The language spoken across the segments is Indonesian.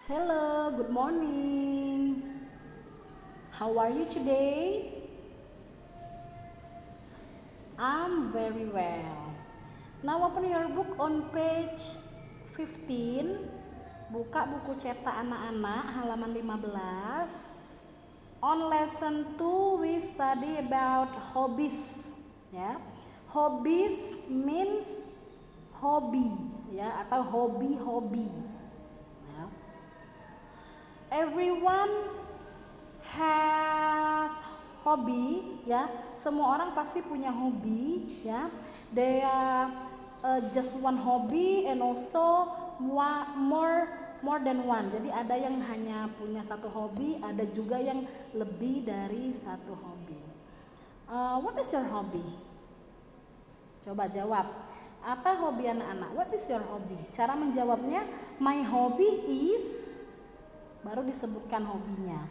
Hello, good morning. How are you today? I'm very well. Now open your book on page 15. Buka buku cetak anak-anak halaman 15. On lesson 2 we study about hobbies, ya. Hobbies means hobi, ya, atau hobi-hobi. Ya. Everyone has hobby, ya. Semua orang pasti punya hobi, ya. They are just one hobby and also more than one. Jadi ada yang hanya punya satu hobi, ada juga yang lebih dari satu hobi. What is your hobby? Coba jawab. Apa hobi anak-anak? What is your hobby? Cara menjawabnya, my hobby is, baru disebutkan hobinya,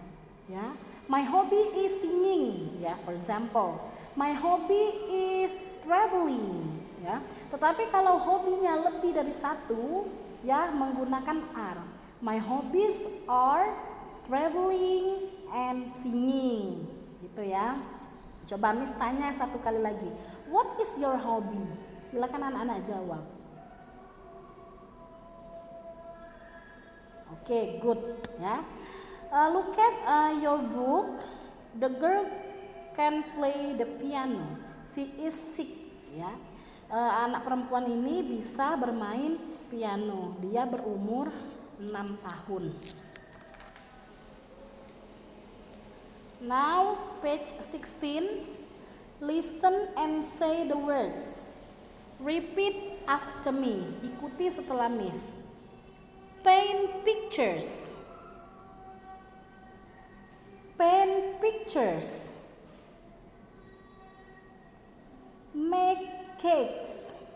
ya. My hobby is singing, ya. For example, my hobby is traveling, ya. Tetapi kalau hobinya lebih dari satu, ya, menggunakan are. My hobbies are traveling and singing, gitu ya. Coba Miss tanya satu kali lagi. What is your hobby? Silakan anak-anak jawab. Oke, good, ya. Look at your book. The girl can play the piano. She is 6, ya. Anak perempuan ini bisa bermain piano. Dia berumur 6 tahun. Now page 16. Listen and say the words. Repeat after me. Ikuti setelah Miss. Paint pictures. Paint pictures. Make cakes.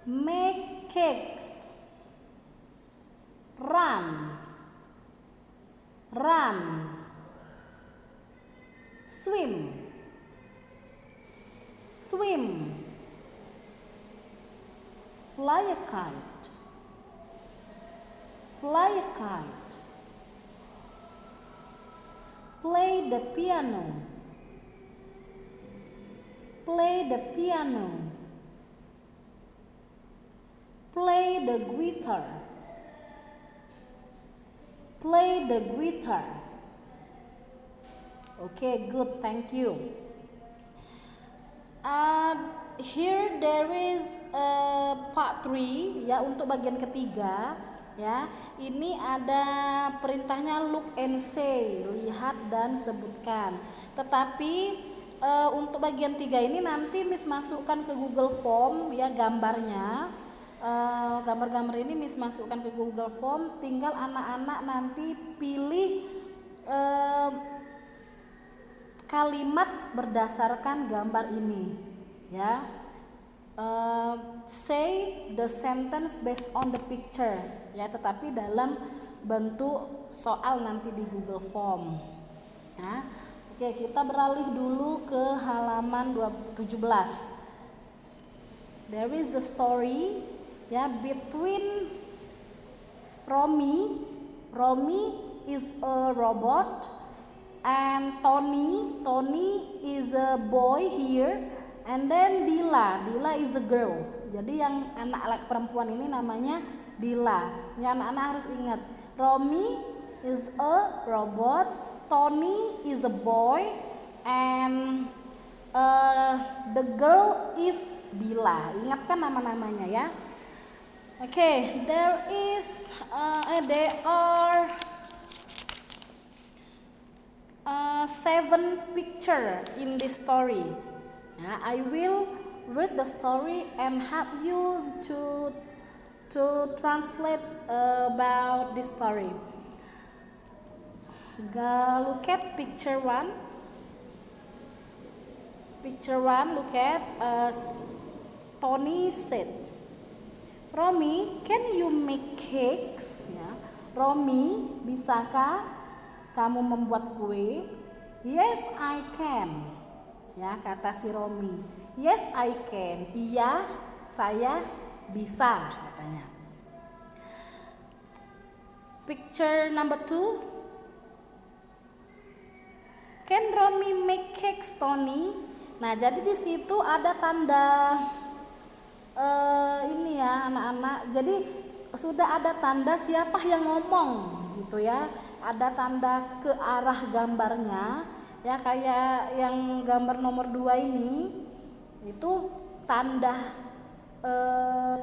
Make cakes. Run. Run. Swim. Swim. Fly a kite. Fly a kite. Play the piano. Play the piano. Play the guitar. Play the guitar. Okay, good, thank you. Here there is part 3, ya, untuk bagian ketiga, ya. Ini ada perintahnya look and say, lihat dan sebutkan. Tetapi untuk bagian 3 ini nanti Miss masukkan ke Google Form, ya, gambarnya. Gambar-gambar ini Miss masukkan ke Google Form, tinggal anak-anak nanti pilih kalimat berdasarkan gambar ini, ya. Say the sentence based on the picture, ya, tetapi dalam bentuk soal nanti di Google Form, ya. Oke, kita beralih dulu ke halaman 17. There is a story, ya, between Romy is a robot, and Tony is a boy here, and then Dila is a girl. Jadi yang anak perempuan ini namanya Dila. Yang anak-anak harus ingat, Romy is a robot, Tony is a boy, and the girl is Dila. Ingatkan nama-namanya, ya. Okay, there are 7 picture in this story. I will read the story and help you to translate about this story. Look at picture 1. Picture 1, look at Tony said, Romy, can you make cakes? Ya. Romy, bisakah kamu membuat kue? Yes, I can. Ya, kata si Romy. Yes, I can. Iya, saya bisa, katanya. Picture number 2. Can Romy make cakes, Tony? Nah, jadi di situ ada tanda ini ya anak-anak. Jadi sudah ada tanda siapa yang ngomong gitu ya. Ada tanda ke arah gambarnya ya, kayak yang gambar nomor 2 ini itu tanda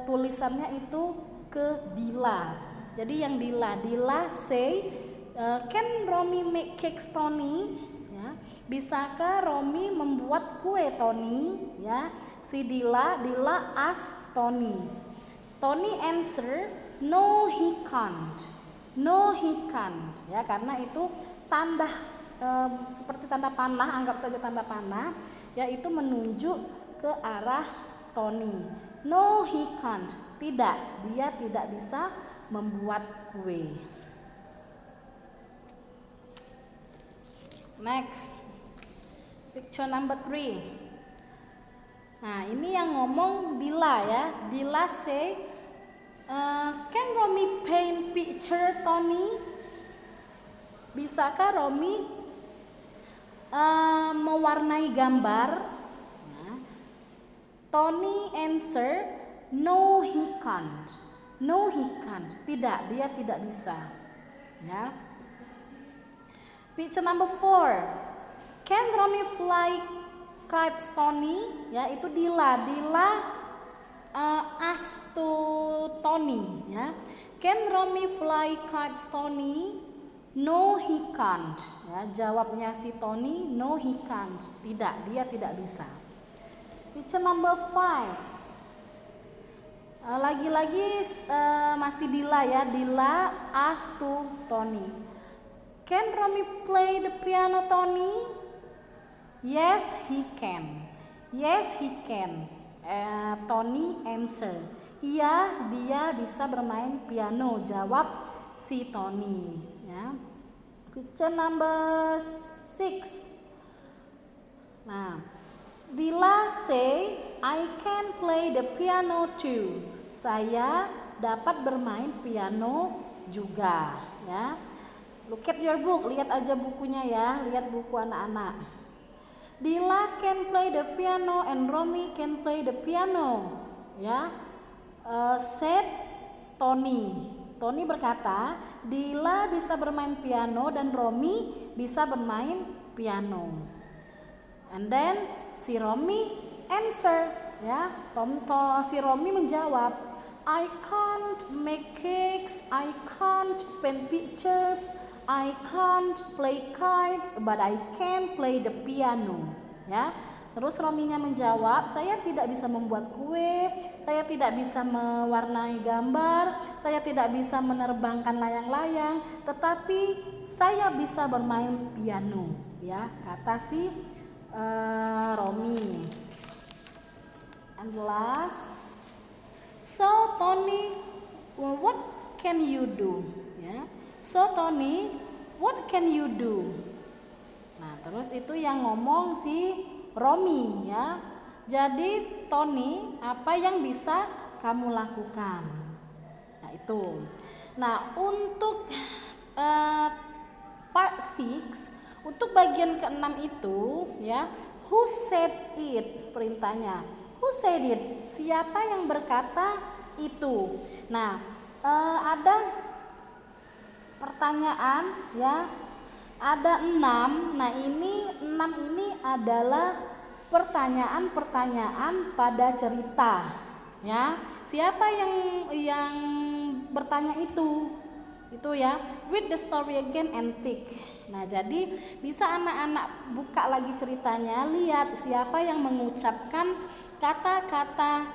tulisannya itu ke Dila. Jadi yang Dila say, can Romy make cakes, Tony? Ya, bisakah Romy membuat kue, Tony? Ya, si Dila ask Tony. Tony answer, no he can't. No he can't. Ya, karena itu tanda seperti tanda panah, anggap saja tanda panah, yaitu menunjuk ke arah Tony. No he can't. Tidak, dia tidak bisa membuat kue. Next, picture number 3. Nah, ini yang ngomong Dila ya. Dila say, can Romy paint picture, Tony? Bisakah Romy mewarnai gambar? Ya. Tony answer, no he can't. No he can't. Tidak, dia tidak bisa. Ya. Picture number 4. Can Romy fly kites, Tony? Ya, itu Dila ask to Tony ya. Can Romy fly kites, Tony? No he can't. Ya, jawabnya si Tony, no he can't. Tidak, dia tidak bisa. Picture number 5. Lagi-lagi masih Dila ya. Dila ask to Tony. Can Romy play the piano, Tony? Yes, he can. Yes, he can. Tony answer. Iya, dia bisa bermain piano. Jawab si Tony. Ya. Picture number 6. Nah, Dila say, I can play the piano too. Saya dapat bermain piano juga. Ya. Look at your book, lihat aja bukunya ya, lihat buku anak-anak. Dila can play the piano and Romy can play the piano. Ya, said Tony. Tony berkata, Dila bisa bermain piano dan Romy bisa bermain piano. And then si Romy answer, ya, si Romy menjawab, I can't make cakes, I can't paint pictures, I can't play kites, but I can play the piano. Ya, terus Romy-nya menjawab, saya tidak bisa membuat kue, saya tidak bisa mewarnai gambar, saya tidak bisa menerbangkan layang-layang, tetapi saya bisa bermain piano. Ya, kata si Romy. And last, so Tony, well, what can you do? Ya, so Tony, what can you do? Nah, terus itu yang ngomong si Romy ya. Jadi Tony, apa yang bisa kamu lakukan? Nah, itu. Nah, untuk part 6, untuk bagian ke-6 itu ya, who said it, perintahnya. Who said it? Siapa yang berkata itu? Nah, ada pertanyaan ya, ada 6. Nah, ini 6 ini adalah pertanyaan-pertanyaan pada cerita ya. Siapa yang bertanya itu ya, read the story again and think. Nah, jadi bisa anak-anak buka lagi ceritanya, lihat siapa yang mengucapkan kata-kata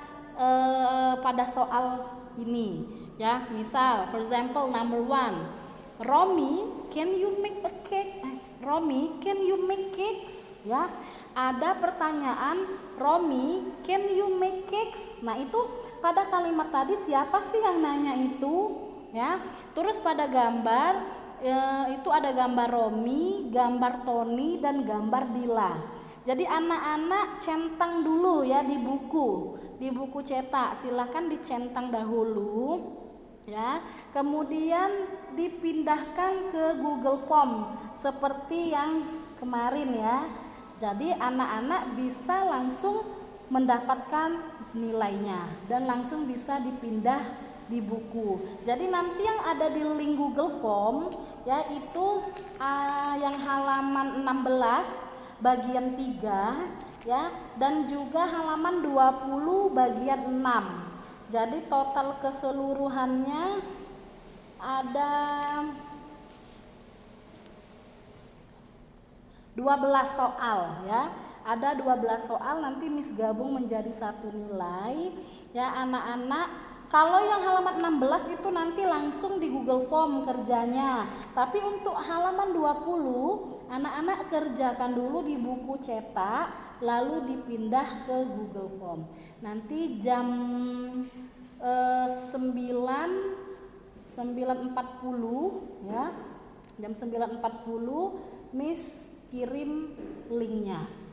pada soal ini ya. Misal, for example, number 1, Romy, can you make a cake? Romy, can you make cakes? Ya, ada pertanyaan, Romy, can you make cakes? Nah, itu pada kalimat tadi siapa sih yang nanya itu? Ya, terus pada gambar itu ada gambar Romy, gambar Tony, dan gambar Dila. Jadi anak-anak centang dulu ya di buku cetak. Silakan dicentang dahulu ya. Kemudian dipindahkan ke Google Form seperti yang kemarin ya. Jadi anak-anak bisa langsung mendapatkan nilainya dan langsung bisa dipindah di buku. Jadi nanti yang ada di link Google Form yaitu yang halaman 16 bagian 3 ya, dan juga halaman 20 bagian 6. Jadi total keseluruhannya ada 12 soal ya. Ada 12 soal, nanti Miss gabung menjadi satu nilai ya anak-anak. Kalau yang halaman 16 itu nanti langsung di Google Form kerjanya. Tapi untuk halaman 20 anak-anak kerjakan dulu di buku cetak lalu dipindah ke Google Form. Nanti jam 9.40 ya. Jam 9.40 Miss kirim linknya.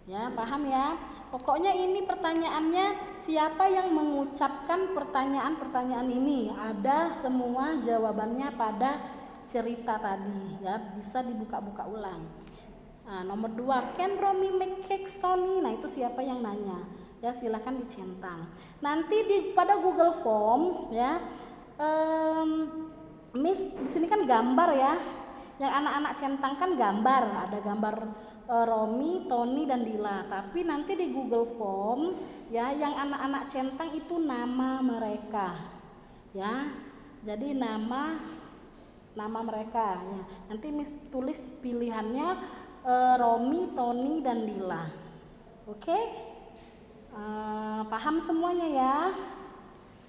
Ya, paham ya? Pokoknya ini pertanyaannya, siapa yang mengucapkan pertanyaan-pertanyaan ini? Ada semua jawabannya pada cerita tadi ya, bisa dibuka-buka ulang. Nah, nomor 2, can Romy make cakes Tony? Nah, itu siapa yang nanya? Ya, silakan dicentang. Nanti pada Google Form ya, Miss di sini kan gambar ya. Yang anak-anak centang kan gambar, ada gambar Romy, Tony dan Dila. Tapi nanti di Google Form ya yang anak-anak centang itu nama mereka. Ya. Jadi nama mereka ya. Nanti Miss tulis pilihannya Romy, Tony dan Dila. Oke? Paham semuanya ya?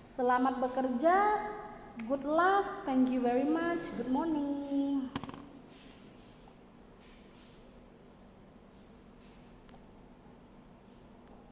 Selamat bekerja. Good luck. Thank you very much. Good morning.